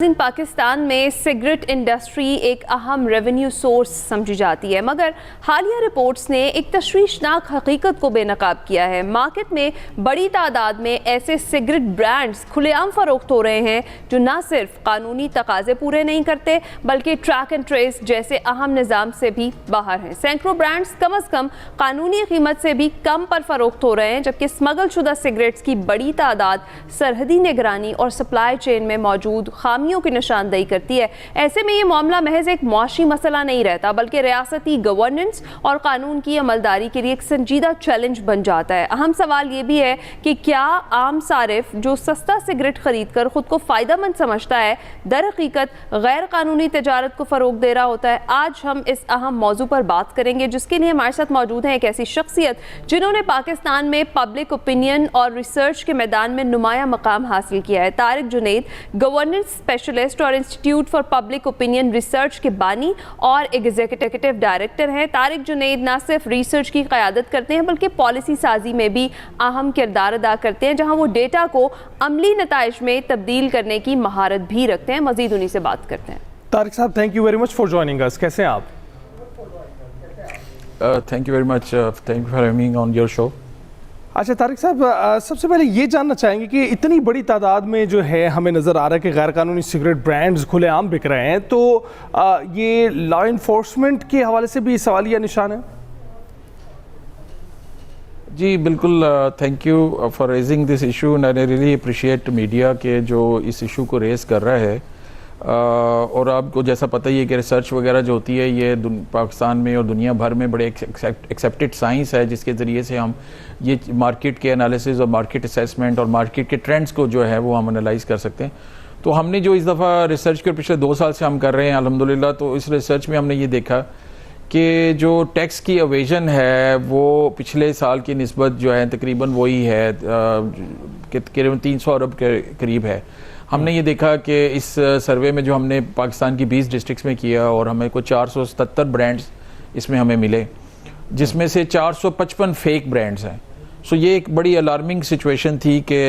ان پاکستان میں cigarette industry ایک اہم ریونیو سورس سمجھی جاتی ہے، مگر حالیہ رپورٹس نے ایک تشویشناک حقیقت کو بے نقاب کیا ہے۔ مارکیٹ میں بڑی تعداد میں ایسے سگریٹ برانڈز کھلے عام فروخت ہو رہے ہیں جو نہ صرف قانونی تقاضے پورے نہیں کرتے بلکہ ٹریک اینڈ ٹریس جیسے اہم نظام سے بھی باہر ہیں۔ سینکڑوں برانڈز کم از کم قانونی قیمت سے بھی کم پر فروخت ہو رہے ہیں، جبکہ اسمگل شدہ سگریٹس کی بڑی تعداد سرحدی نگرانی اور سپلائی چین میں موجود خامیوں کی نشاندہی کرتی ہے۔ ایسے میں یہ معاملہ محض ایک معاشی مسئلہ نہیں رہتا بلکہ ریاستی گورننس اور قانون کی عملداری کے لیے ایک سنجیدہ چیلنج بن جاتا ہے۔ اہم سوال یہ بھی ہے کہ کیا عام صارف جو سستا سگریٹ خرید کر خود کو فائدہ مند سمجھتا ہے در حقیقت غیر قانونی تجارت کو فروغ دے رہا ہوتا ہے؟ آج ہم اس اہم موضوع پر بات کریں گے، جس کے لیے ہمارے ساتھ موجود ہیں ایک ایسی شخصیت جنہوں نے پاکستان میں پبلک اوپینین اور ریسرچ کے میدان میں نمایاں مقام حاصل کیا ہے۔ طارق جنید گورننس اسپیشلسٹ اور institute for public opinion research کے بانی اور ایگزیکٹو ڈائریکٹر ہیں۔ طارق جنید نہ صرف ریسرچ کی قیادت کرتے ہیں بلکہ پالیسی سازی میں بھی اہم کردار ادا کرتے ہیں، جہاں وہ ڈیٹا کو عملی نتائج میں تبدیل کرنے کی مہارت بھی رکھتے ہیں۔ مزید انہی سے بات کرتے ہیں۔ Tariq sahab, thank you very much for joining اس۔ کیسے ہیں آپ؟ Thank you very much, thank you for having on your show. اچھا طارق صاحب، سب سے پہلے یہ جاننا چاہیں گے کہ اتنی بڑی تعداد میں جو ہے ہمیں نظر آ رہا ہے کہ غیر قانونی سگریٹ برانڈز کھلے عام بک رہے ہیں، تو یہ لا انفورسمنٹ کے حوالے سے بھی سوالیہ نشان ہے؟ جی بالکل، thank you for raising this issue and I really appreciate media کے جو اس ایشو کو ریز کر رہا ہے۔ اور آپ کو جیسا پتہ ہی ہے کہ ریسرچ وغیرہ جو ہوتی ہے یہ پاکستان میں اور دنیا بھر میں بڑے ایکسیپٹڈ سائنس ہے، جس کے ذریعے سے ہم یہ مارکیٹ کے انالیسز اور مارکیٹ اسیسمنٹ اور مارکیٹ کے ٹرینڈز کو جو ہے وہ ہم انالائز کر سکتے ہیں۔ تو ہم نے جو اس دفعہ ریسرچ کے پچھلے 2 سال سے ہم کر رہے ہیں الحمدللہ، تو اس ریسرچ میں ہم نے یہ دیکھا کہ جو ٹیکس کی اویژن ہے وہ پچھلے سال کی نسبت جو ہے تقریباً وہی ہے، تقریباً 300 ارب کے قریب ہے۔ ہم نے یہ دیکھا کہ اس سروے میں جو ہم نے پاکستان کی 20 ڈسٹرکٹس میں کیا اور ہمیں کوئی 477 برانڈز اس میں ہمیں ملے، جس میں سے 455 فیک برانڈز ہیں۔ سو یہ ایک بڑی الارمنگ سچویشن تھی کہ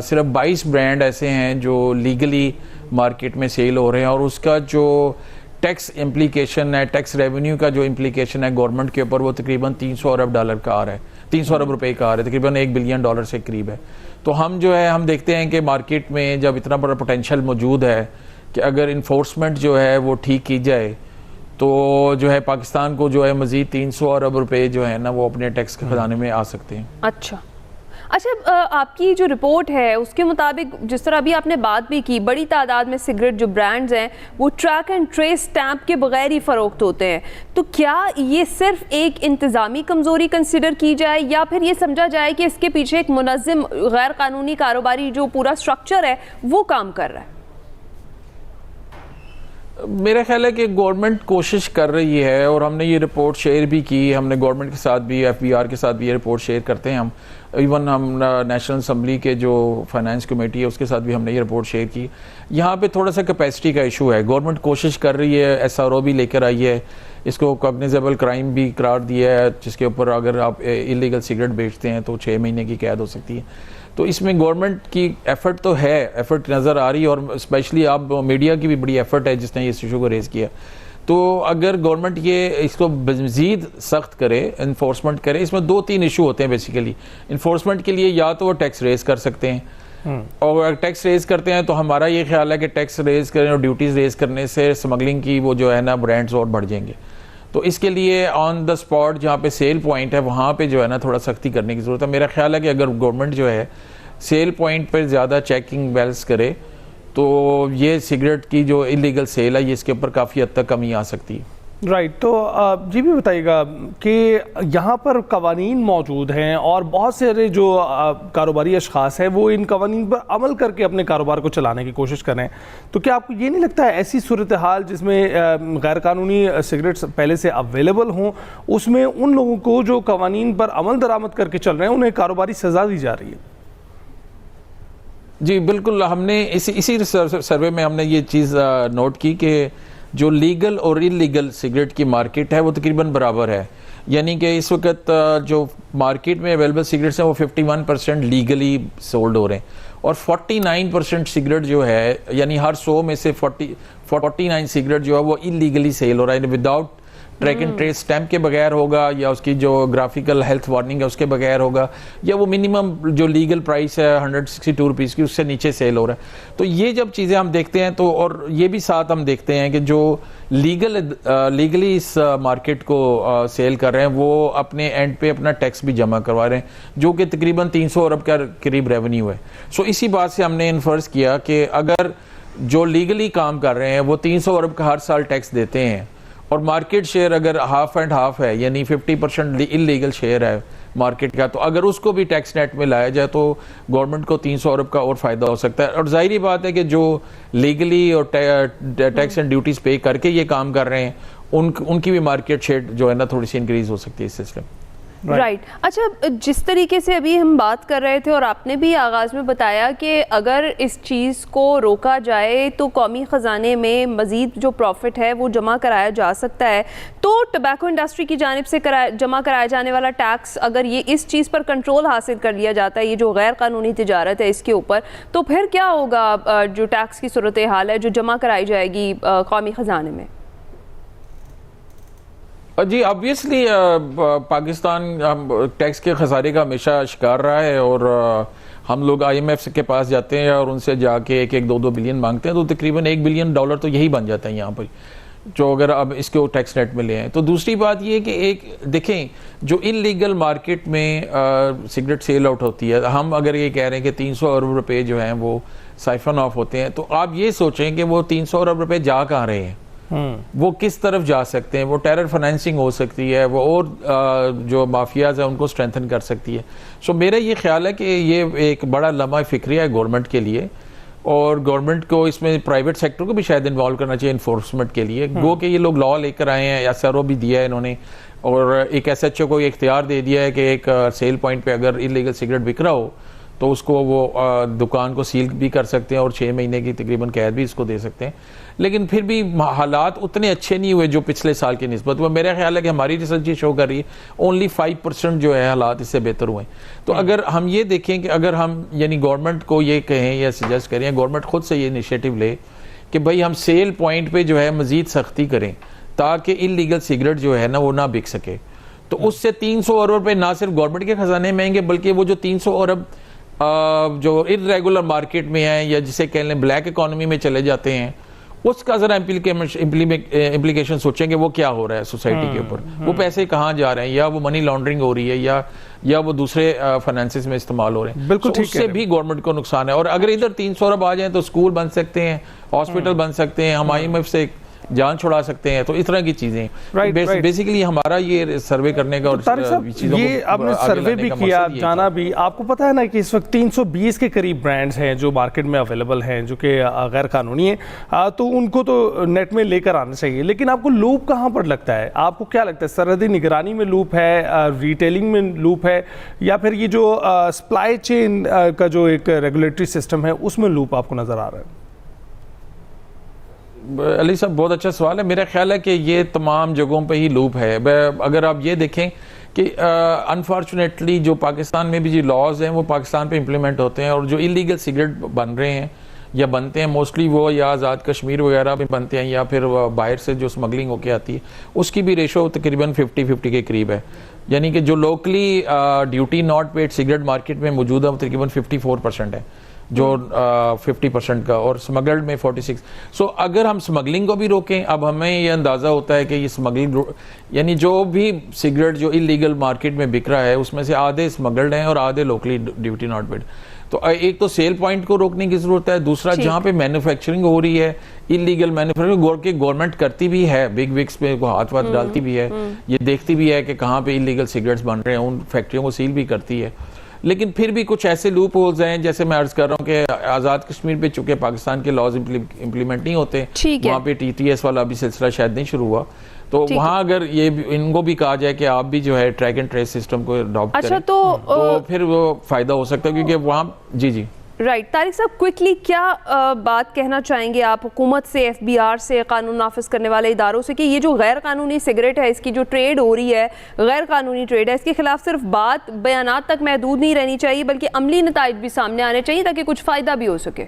صرف 22 برانڈ ایسے ہیں جو لیگلی مارکیٹ میں سیل ہو رہے ہیں، اور اس کا جو ٹیکس امپلیکیشن ہے، ٹیکس ریونیو کا جو امپلیکیشن ہے گورنمنٹ کے اوپر، وہ تقریباً 300 ارب ڈالر کا آ رہا ہے، 300 ارب روپے کا آ رہا ہے، تقریباً $1 بلین سے قریب ہے۔ تو ہم جو ہے ہم دیکھتے ہیں کہ مارکیٹ میں جب اتنا بڑا پوٹینشیل موجود ہے کہ اگر انفورسمنٹ جو ہے وہ ٹھیک کی جائے تو جو ہے پاکستان کو جو ہے مزید 300 ارب روپے جو ہے نا وہ اپنے ٹیکس کے خزانے میں آ سکتے ہیں۔ اچھا، آپ کی جو رپورٹ ہے اس کے مطابق، جس طرح ابھی آپ نے بات بھی کی، بڑی تعداد میں سگریٹ جو برانڈز ہیں وہ ٹریک اینڈ ٹریس سٹیمپ کے بغیر ہی فروخت ہوتے ہیں، تو کیا یہ صرف ایک انتظامی کمزوری کنسیڈر کی جائے یا پھر یہ سمجھا جائے کہ اس کے پیچھے ایک منظم غیر قانونی کاروباری جو پورا سٹرکچر ہے وہ کام کر رہا ہے؟ میرا خیال ہے کہ گورنمنٹ کوشش کر رہی ہے، اور ہم نے یہ رپورٹ شیئر بھی کی، ہم نے گورنمنٹ کے ساتھ بھی، FBR کے ساتھ بھی یہ رپورٹ شیئر کرتے ہیں ہم، ایون ہم نیشنل اسمبلی کے جو فائنانس کمیٹی ہے اس کے ساتھ بھی ہم نے یہ رپورٹ شیئر کی۔ یہاں پہ تھوڑا سا کیپیسٹی کا ایشو ہے، گورنمنٹ کوشش کر رہی ہے، SRO بھی لے کر آئی ہے، اس کو کاگنیزیبل کرائم بھی قرار دیا ہے، جس کے اوپر اگر آپ انلیگل سگریٹ بیچتے ہیں تو 6 مہینے کی قید ہو سکتی ہے۔ تو اس میں گورنمنٹ کی ایفرٹ تو ہے، ایفرٹ نظر آ رہی ہے، اور اسپیشلی آپ میڈیا کی بھی بڑی ایفرٹ ہے جس نے اس ایشو کو ریز کیا۔ تو اگر گورنمنٹ یہ اس کو مزید سخت کرے، انفورسمنٹ کرے، اس میں 2-3 ایشو ہوتے ہیں بیسیکلی۔ انفورسمنٹ کے لیے یا تو وہ ٹیکس ریز کر سکتے ہیں، اور اگر ٹیکس ریز کرتے ہیں تو ہمارا یہ خیال ہے کہ ٹیکس ریز کریں اور ڈیوٹیز ریز کرنے سے اسمگلنگ کی وہ جو ہے نا برانڈز اور بڑھ جائیں گے۔ تو اس کے لیے آن دا اسپاٹ جہاں پہ سیل پوائنٹ ہے وہاں پہ جو ہے نا تھوڑا سختی کرنے کی ضرورت ہے۔ میرا خیال ہے کہ اگر گورنمنٹ جو ہے سیل پوائنٹ پہ زیادہ چیکنگ بیلنس کرے تو یہ سگریٹ کی جو انلیگل سیل ہے یہ اس کے اوپر کافی حد تک کمی آ سکتی ہے۔ رائٹ، تو یہ بھی بتائیے گا کہ یہاں پر قوانین موجود ہیں اور بہت سارے جو کاروباری اشخاص ہیں وہ ان قوانین پر عمل کر کے اپنے کاروبار کو چلانے کی کوشش کریں، تو کیا آپ کو یہ نہیں لگتا ہے ایسی صورتحال جس میں غیر قانونی سگریٹس پہلے سے اویلیبل ہوں، اس میں ان لوگوں کو جو قوانین پر عمل درآمد کر کے چل رہے ہیں انہیں کاروباری سزا دی جا رہی ہے؟ جی بالکل، ہم نے اسی سروے میں ہم نے یہ چیز نوٹ کی کہ جو لیگل اور انلیگل سگریٹ کی مارکیٹ ہے وہ تقریباً برابر ہے. یعنی کہ اس وقت جو مارکیٹ میں اویلیبل سگریٹس ہیں وہ 51% لیگلی سولڈ ہو رہے ہیں, اور 49% سگریٹ جو ہے, یعنی ہر 100 میں سے 49 سگریٹ جو ہے وہ انلیگلی سیل ہو رہا ہے, without track and trace stamp کے بغیر ہوگا, یا اس کی جو گرافیکل ہیلتھ وارننگ ہے اس کے بغیر ہوگا, یا وہ منیمم جو لیگل پرائس ہے 162 روپیز کی اس سے نیچے سیل ہو رہا ہے. تو یہ جب چیزیں ہم دیکھتے ہیں تو, اور یہ بھی ساتھ ہم دیکھتے ہیں کہ جو لیگلی اس مارکیٹ کو سیل کر رہے ہیں وہ اپنے اینڈ پہ اپنا ٹیکس بھی جمع کروا رہے ہیں, جو کہ تقریباً 300 ارب کا قریب ریونیو ہے. سو اسی بات سے ہم نے انفرض کیا کہ اگر جو لیگلی کام کر رہے ہیں وہ 300 ارب کا ہر سال ٹیکس دیتے ہیں, اور مارکیٹ شیئر اگر ہاف اینڈ ہاف ہے, یعنی 50% انلیگل شیئر ہے مارکیٹ کا, تو اگر اس کو بھی ٹیکس نیٹ میں لایا جائے تو گورنمنٹ کو 300 ارب کا اور فائدہ ہو سکتا ہے. اور ظاہری بات ہے کہ جو لیگلی اور ٹیکس اینڈ ڈیوٹیز پے کر کے یہ کام کر رہے ہیں ان کی بھی مارکیٹ شیئر جو ہے نا تھوڑی سی انکریز ہو سکتی ہے اس سلسلے میں. رائٹ. اچھا, جس طریقے سے ابھی ہم بات کر رہے تھے اور آپ نے بھی آغاز میں بتایا کہ اگر اس چیز کو روکا جائے تو قومی خزانے میں مزید جو پروفٹ ہے وہ جمع کرایا جا سکتا ہے, تو ٹبیکو انڈسٹری کی جانب سے جمع کرایا جانے والا ٹیکس اگر یہ اس چیز پر کنٹرول حاصل کر لیا جاتا ہے, یہ جو غیر قانونی تجارت ہے اس کے اوپر, تو پھر کیا ہوگا جو ٹیکس کی صورتحال ہے جو جمع کرائی جائے گی قومی خزانے میں؟ جی آبویسلی پاکستان ٹیکس کے خسارے کا ہمیشہ شکار رہا ہے, اور ہم لوگ IMF کے پاس جاتے ہیں اور ان سے جا کے 1-2 بلین مانگتے ہیں, تو تقریباً $1 بلین تو یہی بن جاتا ہے یہاں پر, جو اگر اب اس کو ٹیکس نیٹ میں لے آئیں. تو دوسری بات یہ کہ ایک دیکھیں جو انلیگل مارکیٹ میں سگریٹ سیل آؤٹ ہوتی ہے, ہم اگر یہ کہہ رہے ہیں کہ 300 ارب روپے جو ہیں وہ سائفن آف ہوتے ہیں, تو آپ یہ سوچیں کہ وہ 300 ارب روپے جا کہاں رہے ہیں, وہ کس طرف جا سکتے ہیں. وہ ٹیرر فنانسنگ ہو سکتی ہے, وہ اور جو مافیاز ہیں ان کو سٹرینتھن کر سکتی ہے. سو میرا یہ خیال ہے کہ یہ ایک بڑا لمحہ فکریہ ہے گورنمنٹ کے لیے, اور گورنمنٹ کو اس میں پرائیویٹ سیکٹر کو بھی شاید انوالو کرنا چاہیے انفورسمنٹ کے لیے. گو کہ یہ لوگ لا لے کر آئے ہیں, SRO بھی دیا ہے انہوں نے, اور ایک SHO کو اختیار دے دیا ہے کہ ایک سیل پوائنٹ پہ اگر انلیگل سگریٹ بک رہا ہو تو اس کو وہ دکان کو سیل بھی کر سکتے ہیں اور 6 مہینے کی تقریباً قید بھی اس کو دے سکتے ہیں. لیکن پھر بھی حالات اتنے اچھے نہیں ہوئے جو پچھلے سال کی نسبت. وہ میرا خیال ہے کہ ہماری ریسرچ یہ شو کر رہی ہے اونلی 5% جو ہے حالات اس سے بہتر ہوئے ہیں. تو اگر ہم یہ دیکھیں کہ اگر ہم یعنی گورنمنٹ کو یہ کہیں یا سجیسٹ کریں, گورنمنٹ خود سے یہ انیشیٹو لے کہ بھئی ہم سیل پوائنٹ پہ جو ہے مزید سختی کریں تاکہ انلیگل سگریٹ جو ہے نا وہ نہ بک سکے, تو اس سے 300 ارب روپے نہ صرف گورنمنٹ کے خزانے میں آئیں گے بلکہ وہ جو 300 ارب جو ارریگولر مارکیٹ میں ہیں یا جسے کہہ لیں بلیک اکانومی میں چلے جاتے ہیں, اس کا ذرا امپلیکیشن سوچیں کہ وہ کیا ہو رہا ہے سوسائٹی کے اوپر, وہ پیسے کہاں جا رہے ہیں, یا وہ منی لانڈرنگ ہو رہی ہے یا وہ دوسرے فائنانسز میں استعمال ہو رہے ہیں. بالکل اس سے بھی گورنمنٹ کو نقصان ہے. اور اگر ادھر 300 ارب آ جائیں تو اسکول بن سکتے ہیں, ہاسپٹل بن سکتے ہیں, ہم IMF سے جان چھڑا سکتے ہیں. تو اس طرح کی چیزیں بیسیکلی ہمارا یہ سروے کرنے کا, اور یہ آپ نے سروے بھی کیا, جانا بھی, آپ کو پتا ہے نا کہ اس وقت 320 کے قریب برانڈز ہیں جو مارکیٹ میں اویلیبل ہیں جو کہ غیر قانونی ہیں, تو ان کو تو نیٹ میں لے کر آنا چاہیے. لیکن آپ کو لوپ کہاں پر لگتا ہے, آپ کو کیا لگتا ہے, سرحدی نگرانی میں لوپ ہے, ریٹیلنگ میں لوپ ہے, یا پھر یہ جو سپلائی چین کا جو ایک ریگولیٹری سسٹم ہے اس میں لوپ آپ کو نظر آ رہا ہے؟ علی صاحب بہت اچھا سوال ہے. میرا خیال ہے کہ یہ تمام جگہوں پہ ہی لوپ ہے. اگر آپ یہ دیکھیں کہ انفارچونیٹلی جو پاکستان میں بھی جو لاز ہیں وہ پاکستان پہ امپلیمنٹ ہوتے ہیں, اور جو انلیگل سگریٹ بن رہے ہیں یا بنتے ہیں موسٹلی وہ یا آزاد کشمیر وغیرہ میں بنتے ہیں, یا پھر باہر سے جو اسمگلنگ ہو کے آتی ہے اس کی بھی ریشو تقریباً 50-50 کے قریب ہے. یعنی کہ جو locally duty not paid cigarette market میں موجود ہے وہ تقریباً 54% ہے, جو 50% کا, اور سمگلڈ میں 46. سو اگر ہم سمگلنگ کو بھی روکیں, اب ہمیں یہ اندازہ ہوتا ہے کہ یہ سمگلنگ یعنی جو بھی سگریٹ جو انلیگل مارکیٹ میں بک رہا ہے اس میں سے آدھے سمگلڈ ہیں اور آدھے لوکلی ڈیوٹی ناٹ پیڈ. تو ایک تو سیل پوائنٹ کو روکنے کی ضرورت ہے, دوسرا جہاں پہ مینوفیکچرنگ ہو رہی ہے انلیگل مینوفیکچرنگ, گورنمنٹ کرتی بھی ہے, بگ وگس پہ ہاتھ ڈالتی بھی ہے, یہ دیکھتی بھی ہے کہ کہاں پہ انلیگل سگریٹس بن رہے ہیں, ان فیکٹریوں کو سیل بھی کرتی ہے. لیکن پھر بھی کچھ ایسے لوپ ہولز ہیں, جیسے میں عرض کر رہا ہوں کہ آزاد کشمیر پہ چونکہ پاکستان کے لاز امپلیمنٹ نہیں ہوتے, وہاں پہ TTS والا بھی سلسلہ شاید نہیں شروع ہوا, تو وہاں اگر یہ ان کو بھی کہا جائے کہ آپ بھی جو ہے ٹریک اینڈ ٹریس سسٹم کو اڈاپٹ کریں تو پھر وہ فائدہ ہو سکتا ہے, کیونکہ وہاں جی رائٹ طارق صاحب کوئکلی کیا بات کہنا چاہیں گے آپ حکومت سے, ایف بی آر سے, قانون نافذ کرنے والے اداروں سے کہ یہ جو غیر قانونی سگریٹ ہے, اس کی جو ٹریڈ ہو رہی ہے, غیر قانونی ٹریڈ ہے, اس کے خلاف صرف بات بیانات تک محدود نہیں رہنی چاہیے بلکہ عملی نتائج بھی سامنے آنے چاہیے تاکہ کچھ فائدہ بھی ہو سکے؟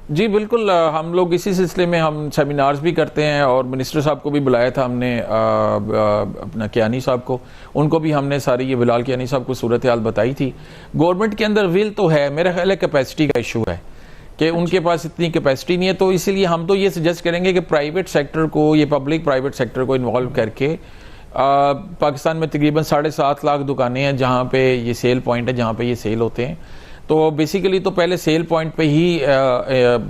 جی بالکل, ہم لوگ اسی سلسلے میں ہم سیمینارز بھی کرتے ہیں اور منسٹر صاحب کو بھی بلایا تھا ہم نے, اپنا کیانی صاحب کو, ان کو بھی ہم نے ساری یہ بلال کیانی صاحب کو صورتحال بتائی تھی. گورنمنٹ کے اندر ول تو ہے, میرا خیال ہے کیپیسٹی کا ایشو ہے کہ ان کے پاس اتنی کیپیسٹی نہیں ہے, تو اسی لیے ہم تو یہ سجیسٹ کریں گے کہ پرائیویٹ سیکٹر کو, یہ پبلک پرائیویٹ سیکٹر کو انوالو کر کے, پاکستان میں تقریباً 7.5 لاکھ دکانیں ہیں جہاں پہ یہ سیل پوائنٹ ہے, جہاں پہ یہ سیل ہوتے ہیں, تو بیسیکلی تو پہلے سیل پوائنٹ پہ ہی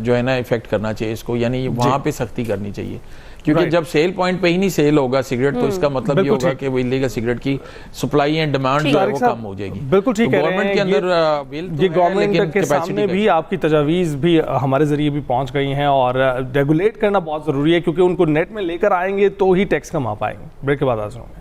جو ہے نا افیکٹ کرنا چاہیے اس کو, یعنی وہاں پہ سختی کرنی چاہیے, کیونکہ جب سیل پوائنٹ پہ ہی نہیں سیل ہوگا سگریٹ تو اس کا مطلب یہ ہوگا کہ وہ انلیگل سگریٹ کی سپلائی اینڈ ڈیمانڈ جو ہے وہ کم ہو جائے گی. بالکل ٹھیک ہے, گورنمنٹ کے اندر یہ گورنمنٹ کے سامنے بھی آپ کی تجاویز بھی ہمارے ذریعے بھی پہنچ گئی ہیں, اور ریگولیٹ کرنا بہت ضروری ہے کیونکہ ان کو نیٹ میں لے کر آئیں گے تو ہی ٹیکس کم آ پائیں گے. بریک کے بعد آ جاؤں.